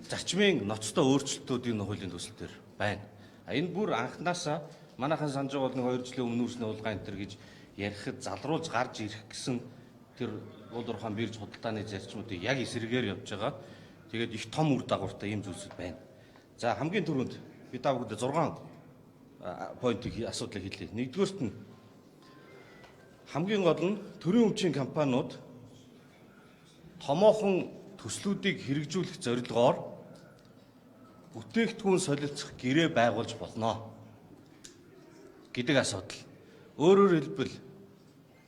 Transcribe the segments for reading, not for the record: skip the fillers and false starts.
зарчмын ноцтой өөрчлөлтүүд энэ хуулийн төсөл төр байна. Энэ бүр анхнаасаа манайхан санаж байгаа бол 2 жилийн өмнө нүүрсний улгаан энэ төр гэж ярихад залруулж гарч ирэх гэсэн тэр уулуурхаан бирж худалдааны зарчмуудыг яг эсрэгээр явж байгаа. Тэгээд их том үр дагавартай ийм зүйлсүүд байна. За хамгийн түрүүнд би та бүхэнд 6 поинтыг асуудлыг хэлье. Нэгдүгээрт нь хамгийн гол нь төрийн өмчийн компаниуд томоохон төслүүдийг хэрэгжүүлэх зорилгоор бүтээгдэхүүн солилцох гэрээ байгуулж болно гэдэг асуудал. Өөрөөр хэлбэл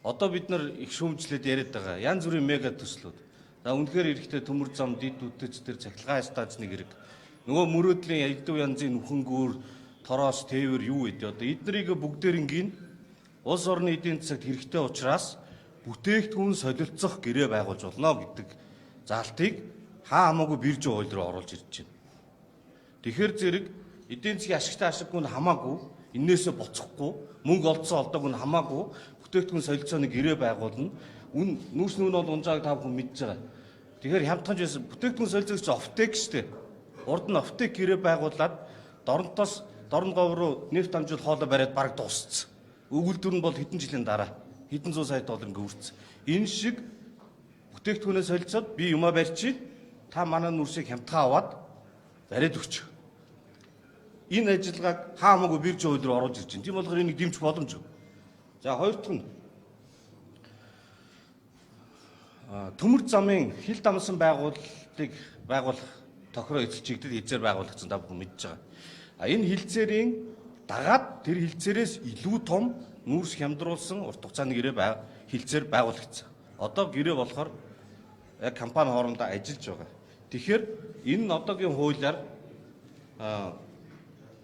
одоо бид нар их шүүмжлээд яриад байгаа янз бүрийн мега төслүүд. За үнэхээр эрэхтэй төмөр зам, дид үтэж тэр цахилгаан стазны хэрэг. Нөгөө мөрөөдлийн ядуу янзын нүхэнгүүр, тороос, тээвэр юу гэдэг. Одоо эднэрийг бүгдээрингийн улс орны эдийн засагт хэрэгтэй учраас бүтээгдэхүүн солилцох гэрээ байгуулж болно гэдэг заалтыг хаа хамаагүй бирж хууль руу оруулж ирж байна. Тэгэхээр зэрэг эдийн засгийн ашигтай ашиггүй нь хамаагүй, энээсээ боцохгүй, мөнгө олдсон олдоогүй нь хамаагүй бүтээгдэхүүн солилцооны гэрээ байгуулна. Нүүрсний үн бол унжааг та бүхэн мэдж байгаа. Тэгэхээр хямдхан жийсэн бүтээгдэхүүн солилцогч офтек штэ. Урд нь офтек гэрээ байгуулад дорн говь руу нефть амжуул хоолой бариад бараг дууссан. Өгүүлбэр нь бол хэдэн жилийн дараа хэдэн зуун сая доллар ингээ үрцсэн. Энэ шиг бүтээгдэхүүнээ солилцоод би юмаа барьчих. Та манай нүрсийг хямдхан аваад бариад өгч. Энэ ажиллагааг хаа хамаагүй бирж хууль руу оруулж ирж байна. Тийм болохоор энийг дэмжих боломжгүй. За хоёр дахь нь төмөр замын хил дамсан байгуулалтыг байгуулах тохироо эзэлжигдэл хилцээр байгуулагдсан та бүхэн мэдж байгаа. Энэ хилцээрийн дагаад тэр хилцээрээс илүү том нүүрс хямдруулсан урт хугацааны гэрээ хилцээр байгуулагдсан. Одоо гэрээ болохоор компани хоорондоо ажиллаж байгаа. Тэгэхээр энэ одоогийн хуулиар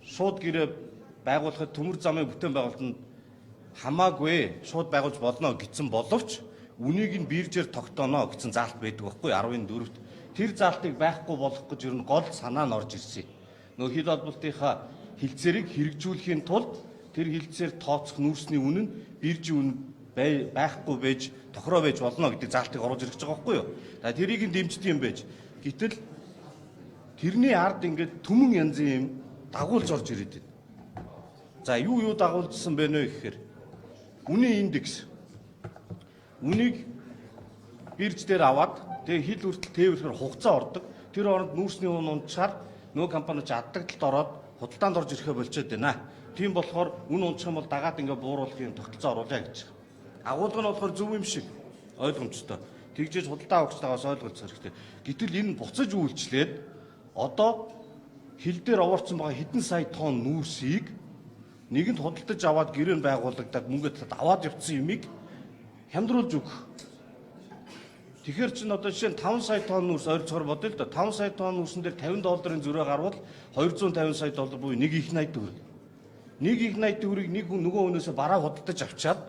шууд гэрээ байгуулахад төмөр замын бүтээн байгуулалтанд хамаагүй шууд байгуулж болно гэсэн боловч үнийг нь биржээр тогтооно гэсэн заалт байдаг байхгүй 14-т. Тэр заалтыг байхгүй болгох гэж ер нь гол санаа нь орж ирсэн. Нөгөө хил холболтынхаа хилцээрийг хэрэгжүүлэхийн тулд тэр хилцээр тооцох нүүрсний үнэ нь биржийн үнэ байхгүй байж тохироо байж болно гэдэг заалтыг оруулж ирж байгаа байхгүй юу. За тэрийг нь дэмждэг юм байж. Гэтэл тэрний ард ингээд түмэн янзын юм дагуулж орж ирээд байна. За юу дагуулжсан бэ нэ гэхээр үнийн индекс. Үнийг бирж дээр аваад тэгээ хил хүртэл тээвэрлэхээр хугацаа ордог. Тэр оронд нүүрсний үн унчаар нөгөө компаниуд аддагталд ороод худалдаанд орж ирэхэ болчиход байна. Тийм болохоор үн унчих юм бол дагаад ингээ бууруулахын тогтолцоо оруулъя гэж. Агуулга нь болохоор зөв юм шиг ойлгомжтой. Тэгжээж худалдаа авагчтайгаас ойлголцох хэрэгтэй. Гэтэл энэ буцаж үйлчлээд одоо хил дээр овоорцсон байгаа хэдэн сая тонн нүүрсийг нэгэнд худалдаж аваад гэрээ байгуулагдаад мөнгөд аваад явцсан юмыг хямдруулж өгөх. Тэгэхээр чинь одоо жишээ нь 5 сая тонн нүүрс ойрцохоор бодъё л да. 5 сая тонн нүүрсэн дээр 50 долларын зөрөө гарвал 250 сая доллар буюу 1 их 80 төгрөг. 1 их 80 төгрөгийг нэг хүн нөгөө хүнээсээ бараа худалдаж авчаад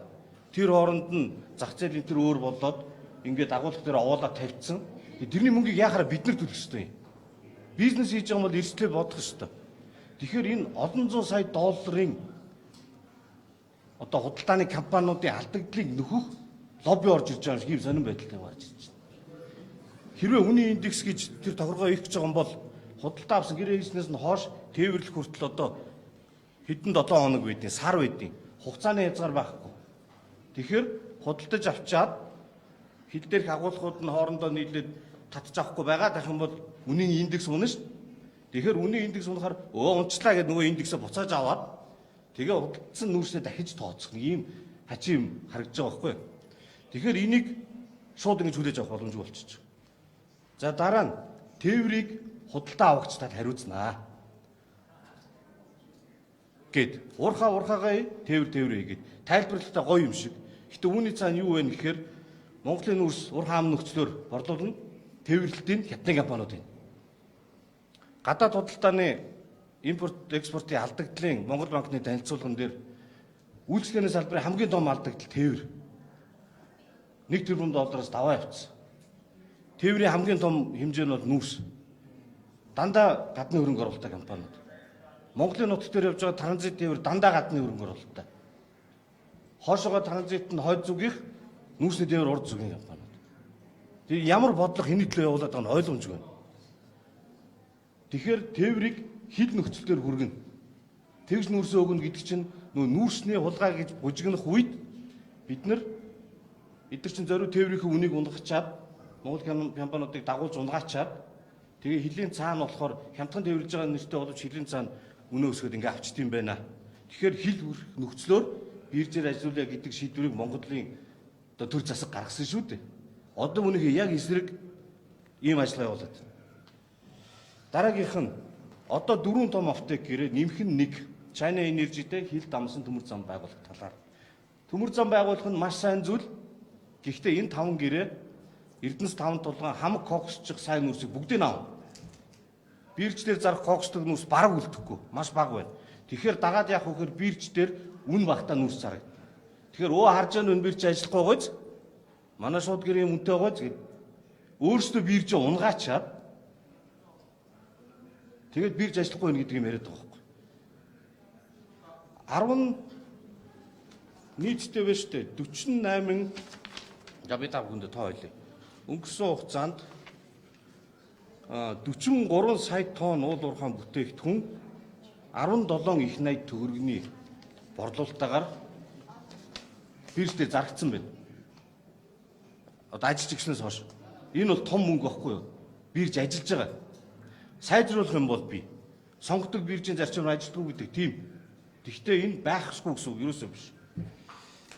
тэр хооронд нь зах зээлийн тэр өөр болоод ингээд агуулга дээр овоолаад тавьчихсан. Тэрний мөнгийг яахаараа бид нар төлөх ёстой юм. Бизнес хийж байгаа юм бол эрсдлээ бодох ёстой. Тэгэхээр энэ олон зуун сая долларын одоо худалдааны компаниудын алдагдлыг нөхөх лобби орж ирж байгаа юм шиг сонирн байдалтай гарч ирж байна. Хэрвээ үнийн индекс гэж тэр тохиргоо ирэх гэж байгаа юм бол худалдаа авсан гэрээ хийснээс нь хойш тээвэрлэх хүртэл одоо хэдэн 7 хоног байдیں۔ Сар байдیں۔ Хугацааны хязгаар байхгүй. Тэгэхээр худалдаж авчаад хил дээрх агуулгууд нь хоорондоо нийлээд татж авахгүй байгаа гэх юм бол үнийн индекс унана шүү. Тэгэхээр үнийн индекс унахаар унчлаа гэдэг нөгөө индексээ буцааж аваад тэгээ худалдсан нүүрсээ дахиж тооцох ийм хачим харагдаж байгаа байхгүй. Тэгэхээр энийг шууд ингэж хүлээж авах боломжгүй болчихж байгаа. За дараа нь тээврийг худалдаа авагчдад хариуцнаа. Гэт урхаагаа тээвэр хийгээд тайлбарлалтаа гоё юм шиг. Гэтэ үүний цаана юу вэ гэхээр Монголын нүүрс урхан ам нөхцлөөр борлуулна тээвэрлэлтийн хятадын компаниуд байна. Гадаад худалдааны импорт экспортын алдагдлын Монгол банкны танилцуулган дээр үйлчлэгээний салбарын хамгийн том алдагдал тээвэр. 1 тэрбум доллараас даваа явцсан. Тээврийн хамгийн том хэмжээ нь бол нүүрс. Дандаа гадны хөрөнгө оруулалттай компаниуд. Монголын нутаг дээр явж байгаа транзит тээвэр дандаа гадны хөрөнгө оруулалттай. Хоошоогоо транзит нь хойд зүгийнх нүүрсний тээвэр урд зүгийн компаниуд. Тэгээ ямар бодлого хэний төлөө явуулаад байгаа нь ойлгомжгүй байна. Тэгэхээр тээврийг хил нөхцөлөөр хүргэнэ. Тэгж нүүрсээ өгнө гэдэг чинь нөө нүүрсний хулгай гэж бужигнах үед бид нар эдгээр чинь зориу тээврийнхээ үнийг унгачаад Монгол компаниудыг дагуулж унгаачаад тэгээ хилийн цаана болохоор хямдхан тээвэрлж байгаа нэртэй боловч хилийн цаана үнэ өсгöd ингээ авчт юм байна. Тэгэхээр хил нөхцлөөр биржээр ажиллая гэдэг шийдвэрийг Монголын одоо төр засаг гаргасан шүү дээ. Одоо үнэхээр яг эсрэг ийм ажиллагаа явуулаад. Дараагийнх нь одоо 4 том офтек гэрээ нэмэх нь 1 China Energy-тэй хил дамсан төмөр зам байгуулах талаар. Төмөр зам байгуулах нь маш сайн зүйл. Гэхдээ энэ 5 гэрээ Эрдэнэс 5 тулгаан хамаг коксчих сайн нүрсийг бүгдийг аав. Биржлэр зарах коксдог нүрс бараг үлдэхгүй, маш бага байна. Тэгэхээр дагаад яах вэ гэхээр бирждэр үн багтаа нүрс зараг. Тэгэхээр харж байгаа энэ бирж ажиллахгүй гоц. Манай шууд гэрийн үнэтэй гоц гэд. Өөрсдөө биржээ унгаачаад тэгээд бирж ажиллахгүй байх гэдэг юм яриад байгаа байхгүй. 10 нийтдээ биш үү 48 габитав хүнд тоо ойлээ. Өнгөрсөн хугацаанд 43 сая тонн уул уурхайн бүтээгдэхүүн 17 их найд төгрөгийн борлуулалтаагаар бирждээ зарагдсан байна. Одоо ажиллаж гиснээс хойш. Энэ бол том мөнгө байхгүй юу? Бирж ажиллаж байгаа. Сайжруулах юм бол би сонгодог биржийн зарчмаар ажилтгүй гэдэг тийм. Гэхдээ энэ байхгүй гэсэн үг ерөөсөө биш.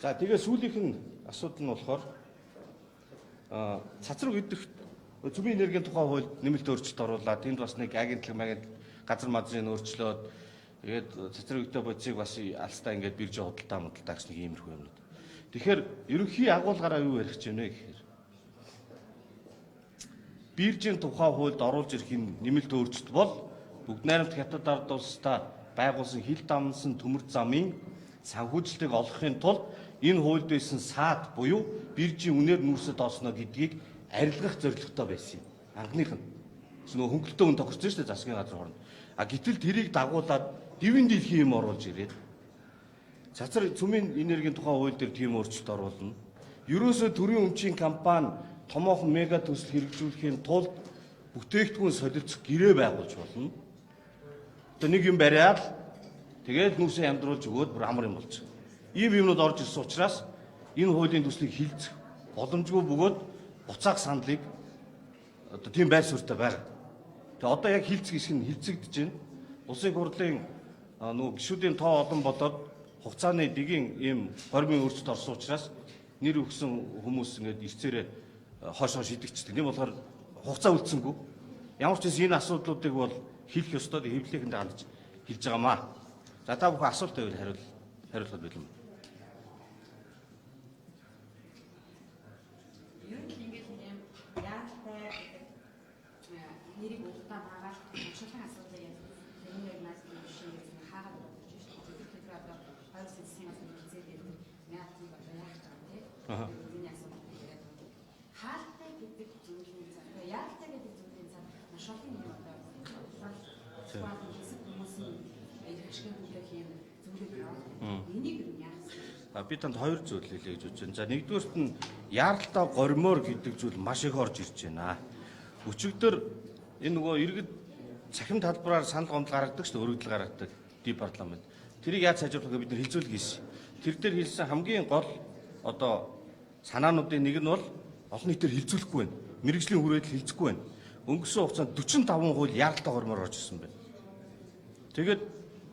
За тэгээ сүүлийнх нь асуудал нь болохоор цацраг идэх зөвхөн энергийн тухай хууль нэмэлт өөрчлөлт оруулаад тэнд бас нэг агентлаг газар мазрын өөрчлөөд тэгээд цацраг идэх бодисыг бас алстаа ингээд биржийн худалдаа модалдаа гэсэн нэг иймэрхүү юмнууд. Тэгэхээр ерөнхий агуулгаараа юу ярих гэж байна гэхээр биржийн тухай хуульд оруулж ирэх нэмэлт өөрчлөлт бол бүгд найрамд хятад ард улстай байгуулсан хил дамнсан төмөр замын санхүүжилтийг олохын тулд энэ хуульд байсан саад буюу биржийн үнээр нүүрсэд олсно гэдгийг арилгах зорилготой байсан юм. Анхных нь нөө хөнгөлөлтөө үн тохирсон шүү дээ засгийн газар хооронд. Гэтэл тэрийг дагуулад дивэн дэлхийн юм оруулж ирээд цацар цөмийн энергийн тухай хууль дээр тийм өөрчлөлт оруулна. Ерөөсөө төрийн өмчийн компани томоохон мега төсөл хэрэгжүүлэхийн тулд бүтээгдэхүүн солилцох гэрээ байгуулж болно. Одоо нэг юм бариад тэгээд нүүрсээ ямдруулж өгөөд бүр амар юм болж. Ийм юмнууд орж ирсэн учраас энэ хуулийн төслийг хилцэх боломжгүй бөгөөд буцаах саналыг одоо тийм байр суурьтай байгаа. Тэгээ одоо яг хилцэх хэсэг нь хилцэгдэж байна. Улсын хурлын нөгөө гишүүдийн тоо олон болоод хугацааны дэгийн ийм гормын өөрчлөлт орсон учраас нэр өгсөн хүмүүс ингээд ирцээрээ хойшоо шидэгчдэг. Тийм болохоор хугацаа үлдсэнгүй. Ямар ч энэ асуудлуудыг бол хэлэх ёстой хэвлэхэнд хандж хэлж байгаамаа. За та бүхэн асуулт байвал хариулахад бэлэн. Нэрийг удаан хагаад шулхан асуудал яг тэрний нас биш хаагаад болж шүү дээ. Тэгэхээр одоо хоёр системээс үзээд яатсан ба яах вэ? Тэрний асуудал яриад байна. Хаалтай гэдэг зүйлийн цаа, яалтай гэдэг зүйлийн цаа шулхан юм одоо хэсэг хүмүүсийн ашигын төлөх юм зүйлүүд байна. Энийг юу яах вэ? Би танд хоёр зүйл хэлье гэж бодож байна. За нэгдүгээрт нь яаралтай гормоор гэдэг зүйл маш их орж ирж байна. Өчигдөр энэ нөгөө иргэд цахим талбараар санал гомдол гаргадаг шүү дээ, өргөдөл гаргадаг департамент. Тэрийг яаж сайжруулах вэ? Бид нар хилцүүлэг хийсэн. Тэр дээр хэлсэн хамгийн гол одоо санаануудын нэг нь бол олон нийтээр хилцүүлэхгүй байна. Мэргэжлийн хүрээлэл хилцэхгүй байна. Өнгөрсөн хугацаанд 45% яаралтай гормоор орж ирсэн байна. Тэгээд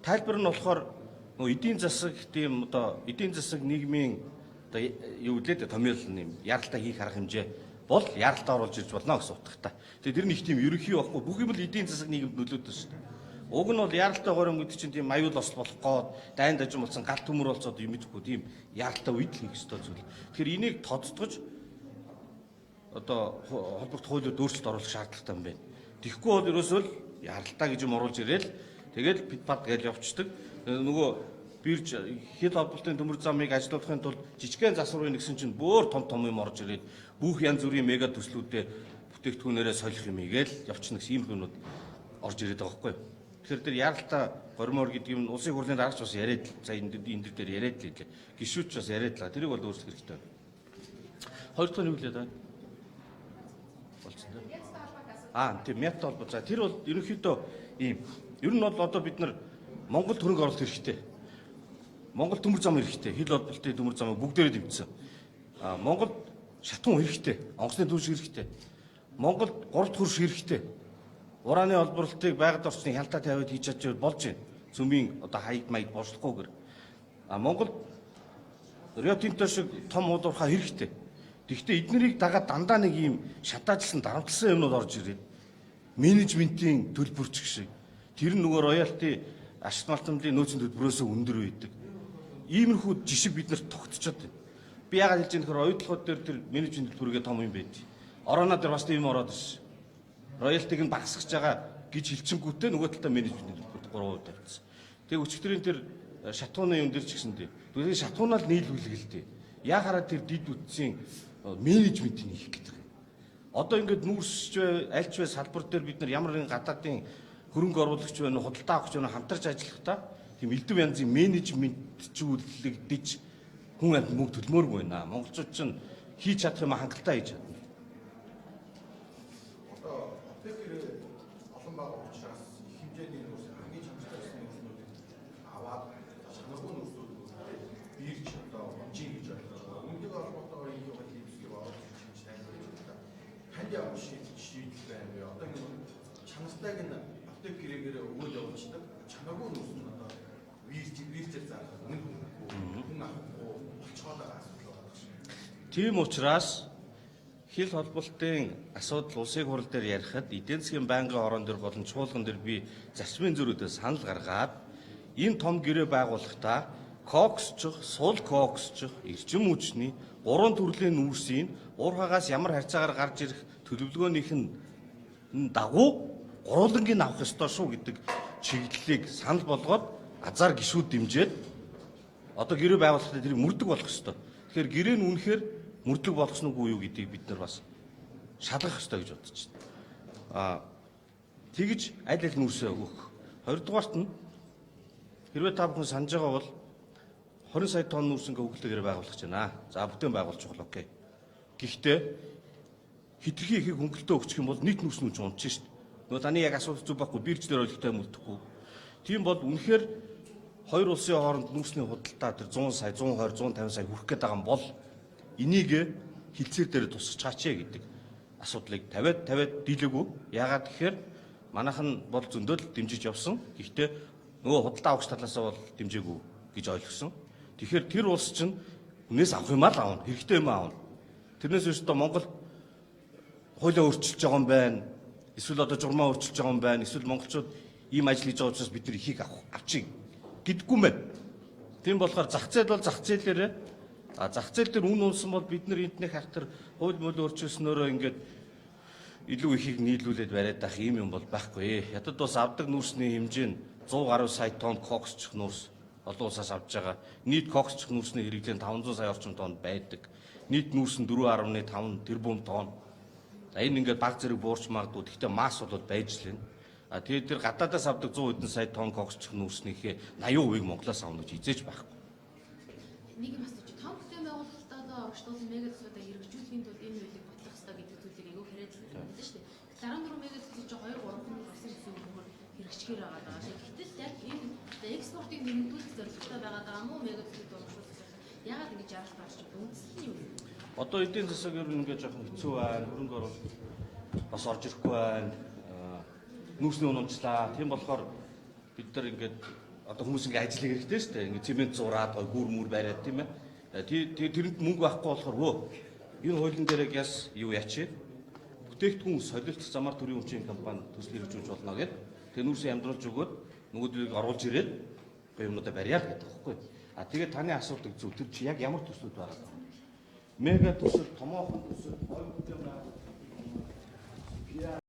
тайлбар нь болохоор нөгөө эдийн засаг тийм одоо эдийн засаг нийгмийн одоо юу лээ томьёол юм яаралтай хийх арга хэмжээ бол яаралтай оруулж ирж болно гэсэн утгатай. Тэгээд тэр нь их тийм ерөнхий байхгүй бүх юм л эдийн засаг нийгэмд нөлөөдсөн шүү дээ. Уг нь бол яаралтай горим гэдэг чинь тийм аюул осол болох гээд дайн дажим болсон гал төмөр болцоод юм идэхгүй тийм яаралтай үед хийх ёстой зүйл. Тэгэхээр энийг тодтогч одоо холбогд хуулиуд өөрчлөлт оруулах шаардлагатай юм байна. Тэгэхгүй бол ерөөсөө л яаралтай гэж юм оруулж ирээл тэгээд бит бад гэж явцдаг. Нөгөө бирж хэд холболтын төмөр замыг ажилуулахын тулд жижигхэн засварын нэгсэн чинь бөөр том юм орж ирээд бүх янз бүрийн мега төслүүдэд бүтээгдэхүүнээрээ солих юм игээл явчихна гэсэн ийм юмнууд орж ирээд байгаа байхгүй. Тэгэхээр тэр яаралтай гормоор гэдэг юм улсын хурлын дараач бас яриад л за энэ дээр яриад л ийлээ. Гишүүч бас яриад л. Тэрийг бол өөрчлөх хэрэгтэй байна. Хоёр дахь нь юу хэлээд байна? Болчихсон. Тийм мят холбоо. За тэр бол ерөнхийдөө ийм. Ер нь бол одоо бид нар Монгол хөрөнгө оруулалт хэрэгтэй. Монгол төмөр зам хэрэгтэй. Хил холболтын төмөр замыг бүгдээрээ дэмжсэн. Монгол шатун хэрэгтэй. Онгоцны түлш хэрэгтэй. Монгол гурав хөрш хэрэгтэй. Урааны олборлолтыг байгаль орчны хяналтаа тавиад хийж чадж болж байна. Цөмийн одоо хаяг маяг бослохгүйгээр. Монгол Рио Тинто шиг том уулуурхаа хэрэгтэй. Гэхдээ эднэрийг дагаад дандаа нэг ийм шатаажлсан дарамтлсан юмнууд орж ирээд менежментийн төлбөрч шиг тэр нь нөгөө роялти ашиг малтмлын нөөцийн төлбөрөөсөө өндөр байдаг. Иймэрхүү жишг бид нарт тогтцоод байна. Би яагаад хэлж байгаа нөхөр ойдлогууд дээр тэр менежмент төлбөргээ том юм байд. Орооноо дээр бас тийм ороод ирсэн. Роялтиг нь багасгаж байгаа гэж хэлчингүүтээ нөгөө талдаа менежмент төлбөрт 3% тавьчихсан. Тэгээ өчигдрийн тэр шатууны юм дээр ч гэсэндээ. Тэгээд шатуунаар нийлүүлгэлтэй. Яахаараа тэр дид үтсийн менежментийг хийх гэдэг юм. Одоо ингээд нүүрсч бай, альч бай салбар дээр бид нар ямар нэгэн гадаадын хөрөнгө оруулагч байна, худалдаа авахч байна хамтарч ажиллахдаа тийм элдв янзын менежментжүүлэгдэж хүн амт мөнгө төлмөөргүй байна. Монголчууд ч хийж чадах юм хангалттай хийж чадна. Олон байгаа учраас их хэмжээний нөөц хамгийн чанартай нөөцнүүдийг аваад чанаргүй нөөцнүүд бирж одоо хонжин гэж ойлгож байгаа. Үүнийг холбоотойгоор энэ юм хэлбэрийг оруулж хийж тайлбарлаж байна. Танд ямар шийдэл байна вэ? Одоо энэ чанартайг нь аптек гэрээгээр өгөөд явуулдаг. Чанаргүй нөөц нь одоо биржээр заах хүн авахгүй болцоод байгаа асуудал байна. Тийм учраас хил холболтын асуудал улсын хурал дээр ярихад эдийн засгийн байнгын орон дээр болон чуулган дээр би зарчмын зөрүүдээ санал гаргаад энэ том гэрээ байгуулахдаа коксчих, сул коксчих, эрчим хүчний 3 төрлийн нүүрсийн уурхаагаас ямар харьцаагаар гарч ирэх төлөвлөгөөнийх нь дагуу гурвангийн авах ёстой шүү гэдэг чиглэлийг санал болгоод азар гişүүд дэмжиж одоо гэрээ байгуулахдаа тэрийг мөрдөг болох ёстой. Тэгэхээр гэрээ нь үнэхээр мөрдлөг болгосон уу юу гэдгийг бид нар бас шалгах ёстой гэж бодож байна. Тэгж аль аль нүүрсээ өгөх. Хоёрдугаарт нь хэрвээ та бүхэн санаж байгаа бол 20 сая тонн нүүрсэнгээ өглөөгөр байгуулах гэж байна. За бүтээн байгуулж байгаа окей. Гэхдээ хитрхи ихийг хөнгөлтөө өгчих юм бол нийт нүүрснүүд унж шít. Нөгөө таны яг асуудал зүг байхгүй бирж дээр ойлгохтой мөлдөхгүй. Тийм бол үнэхээр хоёр улсын хооронд нүүрсний худалдаа тэр 100 сая, 120, 150 сая хүрэх гээд байгаа юм бол энийг хилцээр дээр тусгачаач гэдэг асуудлыг тавиад дийлээгүй. Яагаад гэхээр манайхан бол зөндөл дэмжиж явсан. Гэхдээ нөгөө худалдаа авахч талаасаа бол дэмжээгүй гэж ойлгосон. Тэгэхээр тэр улс чинь хүнээс авах юм аавна, хэрэгтэй юм аавна. Тэрнээс өөртөө Монгол хуулиа өөрчилж байгаа юм байна. Эсвэл одоо журмаа өөрчилж байгаа юм байна. Эсвэл монголчууд ийм ажил хийж байгаа учраас бид нар ихийг авчих гэдэггүй юм байна. Тийм болохоор зах зээл бол зах зээлээрээ зах зээл дээр үн унсан бол бид нар энднийх хахтар хууль мөл өөрчилснөөрөө ингээд илүү ихийг нийлүүлээд бариад ах юм бол байхгүй. Ядад бас авдаг нүүрсний хэмжээ нь 100 гаруй сая тонн коксчих нүүрс олон улсаас авж байгаа. Нийт коксчих нүүрсний хэрэглээ 500 сая орчим тонн байдаг. Нийт нүүрс нь 4.5 тэрбум тонн. За энэ ингээд баг зэрэг буурч магадгүй. Гэхдээ масс бол байж л байна. Тэгээд тэр гадаадаас авдаг 100 хэдэн сая тонн коксчих нүүрснийхээ 80% Монголоос авна гэж хизээж байхгүй. Нэг юм асууж, том бүтээн байгуулалтаа орчуулсан мегацуудаа хэрэгжүүлэхийн тулд энэ үйлийг бодлох хэрэгтэй гэдэг зүйлийг айгүй яриад байна шүү дээ. 64 мегацуудыг ч 2-3 хүн болсон гэсэн үгээр хэрэгжихээр байгаа даа. Гэтэл яг энэ экспортыг нэмэгдүүлэх зорилготой байгаа даа мó мегацуудыг орчуулах. Яагаад ингэж ярих гарч байгаа үндсэн нь юу? Одоо эдийн засаг ер нь ингээд жоохон хэцүү байна. Хөрөнгө оруулалт бас орж ирэхгүй байна. Нүүрсний унамжлаа. Тийм болохоор бид нар ингээд одоо хүмүүс ингээд ажил хийх хэрэгтэй шүү дээ. Ингээд цемент зураад гүүр мүр бариад тийм ээ. Тэрэнд мөнгө байхгүй болохоор энэ хуулийн дээр яс юу яач вэ? Бүтээгдэхүүн солилт замаар төрийн өмчийн компани төсөл хэрэгжүүлж болно гэдэг. Тэгээ нүүрсээ амьдруулж өгөөд нөгөөдгийг оруулж ирээд юмнуудаа барьяа л гэдэг байхгүй. Тэгээд таны асуудаг зөв тэр чи яг ямар төслүүд байгаа вэ? Мега төсөл, томоохон төсөл, хоёр бүтээн